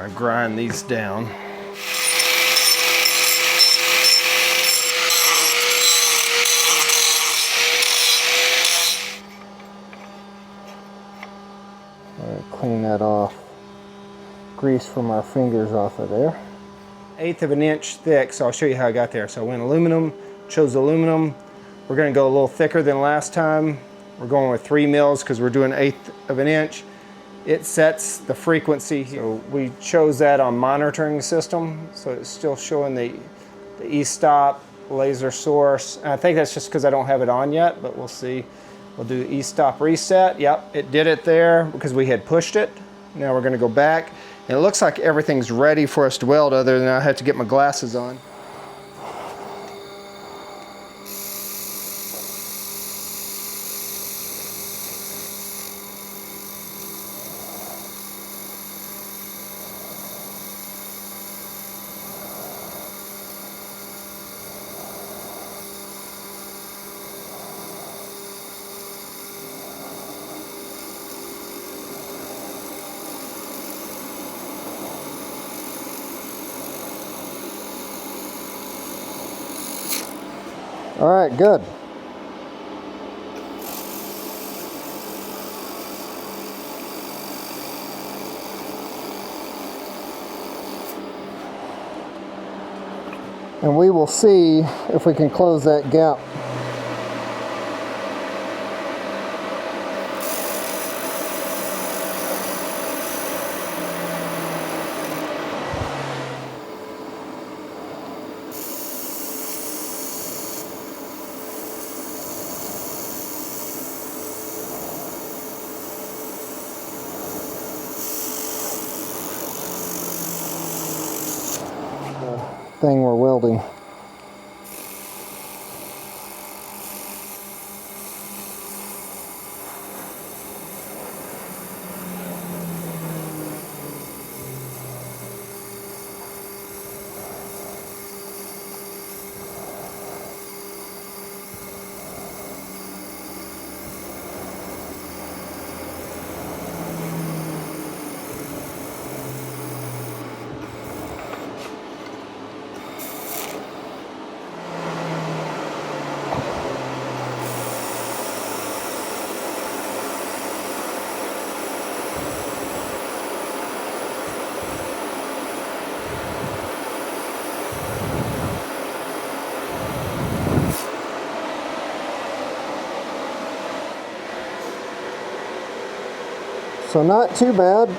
gonna grind these down. Clean that off. Grease from our fingers off of there. 1/8 of an inch thick, so I'll show you how I got there. So I went aluminum, chose aluminum. We're gonna go a little thicker than last time. We're going with 3 mils because we're doing 1/8 of an inch. It sets the frequency. So we chose that on monitoring system. So it's still showing the e-stop, laser source. And I think that's just because I don't have it on yet, but we'll see. We'll do e-stop reset. Yep, it did it there because we had pushed it. Now we're gonna go back. And it looks like everything's ready for us to weld other than I have to get my glasses on. All right, good. And we will see if we can close that gap. Thing we're welding. So not too bad.